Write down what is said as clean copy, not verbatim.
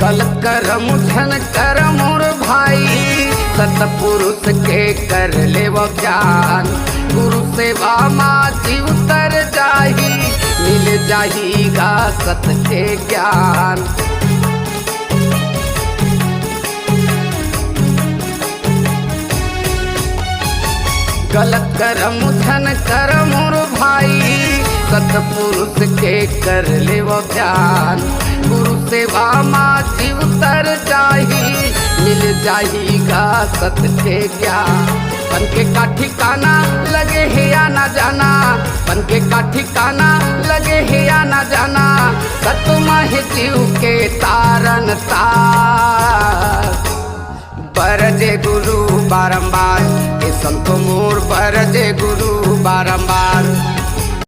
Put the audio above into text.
कल करम धन कर मोर भाई, सतपुरुष के कर ले वो ज्ञान। गुरु सेवा माची उतर जाही, मिल जाहीगा सत के ज्ञान। गलत करम धन कर मोर भाई, सतपुरुष के कर ले वो ध्यान। गुरु सेवा माची उतर जाही, मिल जाहीगा सत के ज्ञान। बन के का ठिकाना लगे है या ना जाना, बन के का ठिकाना लगे है या ना जाना। सतमा है जीव के तारन तार, बरजे गुरु बारंबार। संतो मोर बरजे गुरु बारंबार।